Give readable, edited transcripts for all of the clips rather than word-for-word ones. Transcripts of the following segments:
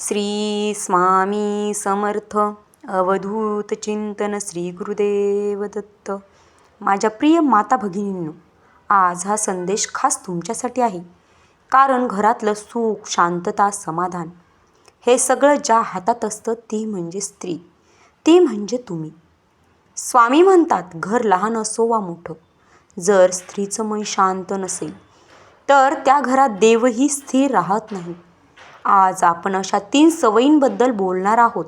श्री स्वामी समर्थ. अवधूत चिंतन श्री गुरुदेव दत्त. माझ्या प्रिय माता भगिनींनो, आज हा संदेश खास तुमच्यासाठी आहे. कारण घरातलं सुख, शांतता, समाधान हे सगळं ज्या हातात असतं ती म्हणजे स्त्री, ती म्हणजे तुम्ही. स्वामी म्हणतात, घर लहान असो वा मोठं, जर स्त्रीचं मन शांत नसेल तर त्या घरात देवही स्थिर राहत नाही. आज आपण अशा 3 सवयींबद्दल बोलणार आहोत,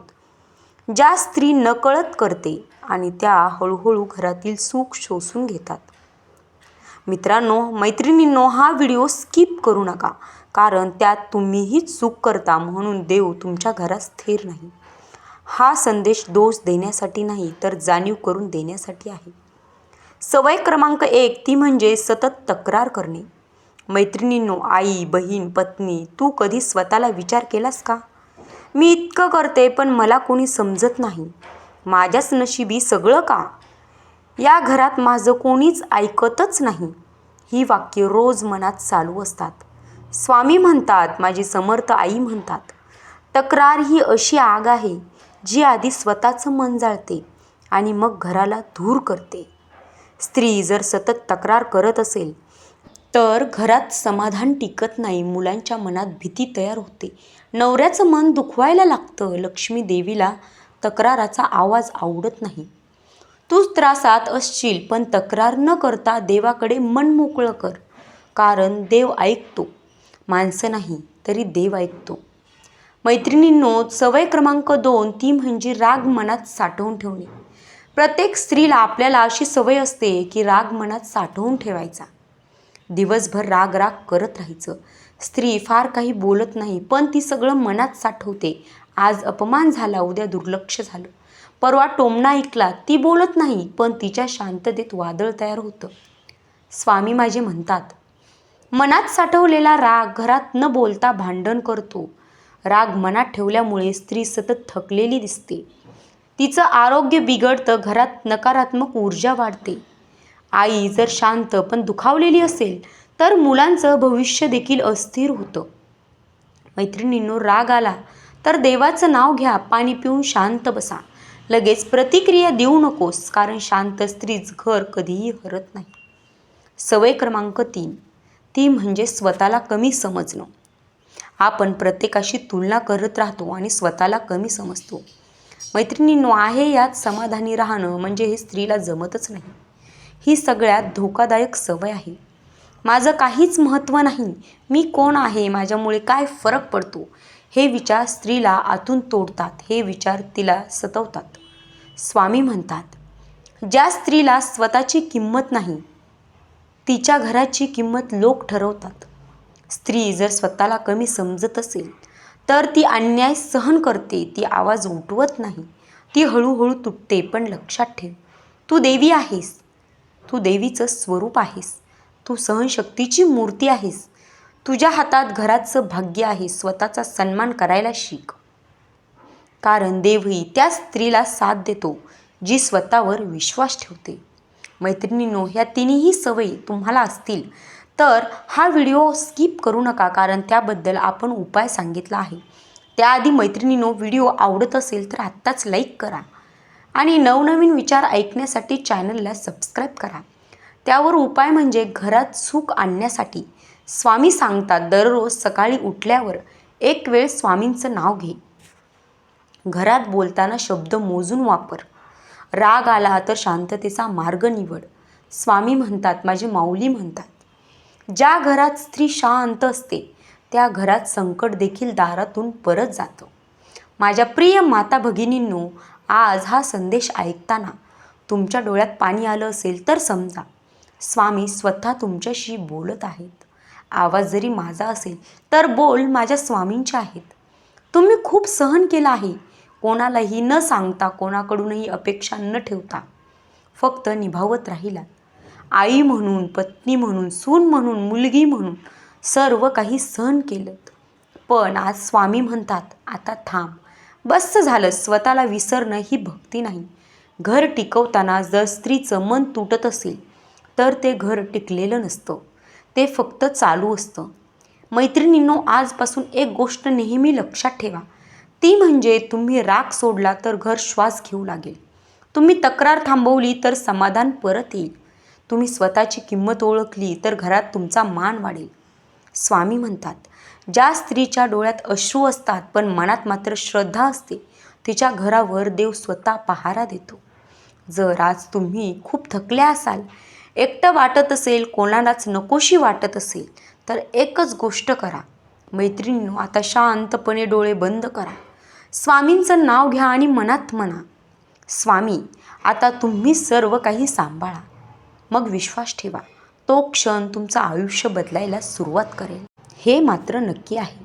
ज्या स्त्री नकळत करते आणि त्या हळूहळू घरातील सुख शोषून घेतात. मित्रांनो, मैत्रिणींनो, हा व्हिडिओ स्किप करू नका, कारण त्यात तुम्हीच चूक करता म्हणून देव तुमच्या घरात स्थिर नाही. हा संदेश दोष देण्यासाठी नाही, तर जाणीव करून देण्यासाठी आहे. सवय क्रमांक 1, ती म्हणजे सतत तक्रार करणे. मैत्रिणींनो, आई, बहीण, पत्नी, तू कधी स्वतःला विचार केलास का? मी इतकं करते पण मला कोणी समजत नाही. माझ्याच नशिबी सगळं का? या घरात माझं कोणीच ऐकतच नाही. ही वाक्य रोज मनात चालू असतात. स्वामी म्हणतात, माझी समर्थ आई म्हणतात, तक्रार ही अशी आग आहे जी आधी स्वतःचं मन जाळते आणि मग घराला धूर करते. स्त्री जर सतत तक्रार करत असेल तर घरात समाधान टिकत नाही. मुलांच्या मनात भीती तयार होते, नवऱ्याचं मन दुखवायला लागतं. लक्ष्मी देवीला तक्राराचा आवाज आवडत नाही. तू त्रासात असशील पण तक्रार न करता देवाकडे मन मोकळं कर, कारण देव ऐकतो. माणसं नाही तरी देव ऐकतो. मैत्रिणींनो, सवय क्रमांक 2, ती म्हणजे राग मनात साठवून ठेवणे. प्रत्येक स्त्रीला आपल्याला अशी सवय असते की राग मनात साठवून ठेवायचा. दिवसभर राग राग करत राहायचं. स्त्री फार काही बोलत नाही, पण ती सगळं मनात साठवते. आज अपमान झाला, उद्या दुर्लक्ष झालं, परवा टोमणा ऐकला. ती बोलत नाही, पण तिच्या शांततेत वादळ तयार होतं. स्वामी माझे म्हणतात, मनात साठवलेला राग घरात न बोलता भांडण करतो. राग मनात ठेवल्यामुळे स्त्री सतत थकलेली दिसते. तिचं आरोग्य बिघडतं, घरात नकारात्मक ऊर्जा वाढते. आई जर शांत पण दुखावलेली असेल तर मुलांचं भविष्य देखील अस्थिर होतं. मैत्रिणींनो, राग आला तर देवाचं नाव घ्या, पाणी पिऊन शांत बसा. लगेच प्रतिक्रिया देऊ नकोस, कारण शांत स्त्रीच घर कधीही हरत नाही. सवय क्रमांक 3, ती म्हणजे स्वतःला कमी समजणं. आपण प्रत्येकाशी तुलना करत राहतो आणि स्वतःला कमी समजतो. मैत्रिणींनो, आहे यात समाधानी राहणं म्हणजे हे स्त्रीला जमतच नाही. ही सगळ्यात धोकादायक सवय आहे. माझं काहीच महत्त्व नाही, मी कोण आहे, माझ्यामुळे काय फरक पडतो, हे विचार स्त्रीला आतून तोडतात. हे विचार तिला सतवतात. स्वामी म्हणतात, ज्या स्त्रीला स्वतःची किंमत नाही, तिच्या घराची किंमत लोक ठरवतात. स्त्री जर स्वतःला कमी समजत असेल तर ती अन्याय सहन करते. ती आवाज उठवत नाही, ती हळूहळू तुटते. पण लक्षात ठेव, तू देवी आहेस, तू देवीचं स्वरूप आहेस, तू सहनशक्तीची मूर्ती आहेस. तुझ्या हातात घराचं भाग्य आहे. स्वतःचा सन्मान करायला शिक, कारण देवही त्या स्त्रीला साथ देतो जी स्वतःवर विश्वास ठेवते. मैत्रिणींनो, ह्या तिन्ही सवयी तुम्हाला असतील तर हा व्हिडिओ स्किप करू नका, कारण त्याबद्दल आपण उपाय सांगितला आहे. त्याआधी मैत्रिणींनो, व्हिडिओ आवडत असेल तर आत्ताच लाईक करा आणि नवनवीन विचार ऐकण्यासाठी चॅनलला सबस्क्राईब करा. त्यावर उपाय म्हणजे घरात सुख आणण्यासाठी स्वामी सांगतात, दररोज सकाळी उठल्यावर एक वेळ स्वामींचं नाव घे. घरात बोलताना शब्द मोजून वापर. राग आला तर शांततेचा मार्ग निवड. स्वामी म्हणतात, माझी माऊली म्हणतात, ज्या घरात स्त्री शांत असते त्या घरात संकट देखील दारातून परत जातं. माझ्या प्रिय माता भगिनींनो, आज हा संदेश ऐकताना तुमच्या डोळ्यात पाणी आलं असेल तर समजा स्वामी स्वतः तुमच्याशी बोलत आहेत. आवाज जरी माझा असेल तर बोल माझ्या स्वामींचे आहेत. तुम्ही खूप सहन केलं आहे, कोणालाही न सांगता, कोणाकडूनही अपेक्षा न ठेवता, फक्त निभावत राहिलात. आई म्हणून, पत्नी म्हणून, सून म्हणून, मुलगी म्हणून सर्व काही सहन केलं. पण आज स्वामी म्हणतात, आता थांब, बस झालं. स्वतःला विसरणं ही भक्ती नाही. घर टिकवताना जर स्त्रीचं मन तुटत असेल तर ते घर टिकलेलं नसतं, ते फक्त चालू असतं. मैत्रिणींनो, आजपासून एक गोष्ट नेहमी लक्षात ठेवा, ती म्हणजे तुम्ही राग सोडला तर घर श्वास घेऊ लागेल. तुम्ही तक्रार थांबवली तर समाधान परत येईल. तुम्ही स्वतःची किंमत ओळखली तर घरात तुमचा मान वाढेल. स्वामी म्हणतात, ज्या स्त्रीच्या डोळ्यात अश्रू असतात पण मनात मात्र श्रद्धा असते, तिच्या घरावर देव स्वतः पहारा देतो. जर आज तुम्ही खूप थकल्या असाल, एकटं वाटत असेल, कोणालाच नकोशी वाटत असेल, तर एकच गोष्ट करा. मैत्रिणींनो, आता शांतपणे डोळे बंद करा. स्वामींचं नाव घ्या आणि मनात म्हणा, स्वामी, आता तुम्ही सर्व काही सांभाळा. मग विश्वास ठेवा, तो क्षण तुमचं आयुष्य बदलायला सुरुवात करेल. हे मात्र नक्की आहे.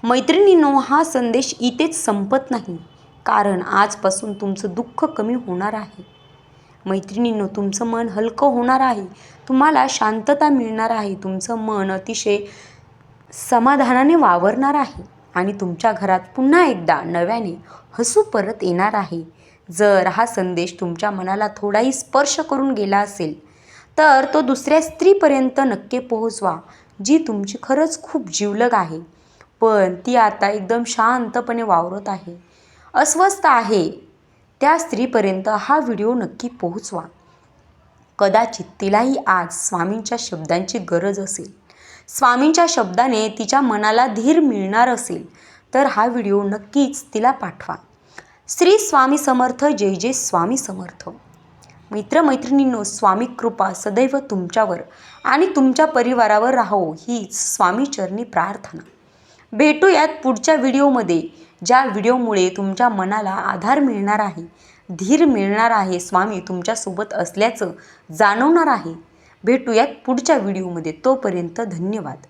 मैत्रिणींनो, हा संदेश इथेच संपत नाही, कारण आजपासून तुमचं दुःख कमी होणार आहे. मैत्रिणींनो, तुमचं मन हलकं होणार आहे. तुम्हाला शांतता मिळणार आहे. तुमचं मन अतिशय समाधानाने वावरणार आहे आणि तुमच्या घरात पुन्हा एकदा नव्याने हसू परत येणार आहे. जर हा संदेश तुमच्या मनाला थोडाही स्पर्श करून गेला असेल, तर तो दुसऱ्या स्त्रीपर्यंत नक्की पोहोचवा, जी तुमची खरंच खूप जिवलग आहे, पण ती आता एकदम शांतपणे वावरत आहे, अस्वस्थ आहे. त्या स्त्रीपर्यंत हा व्हिडिओ नक्की पोहोचवा. कदाचित तिलाही आज स्वामींच्या शब्दांची गरज असेल. स्वामींच्या शब्दाने तिच्या मनाला धीर मिळणार असेल, तर हा व्हिडिओ नक्कीच तिला पाठवा. श्री स्वामी समर्थ. जय जय स्वामी समर्थ. मित्रमैत्रिणींनो, स्वामी कृपा सदैव तुमच्यावर आणि तुमच्या परिवारावर राहो, हीच स्वामीचरणी प्रार्थना. भेटूयात पुढच्या व्हिडिओमध्ये, ज्या व्हिडिओमुळे तुमच्या मनाला आधार मिळणार आहे, धीर मिळणार आहे, स्वामी तुमच्यासोबत असल्याचं जाणवणार आहे. भेटूयात पुढच्या व्हिडिओमध्ये. तोपर्यंत धन्यवाद.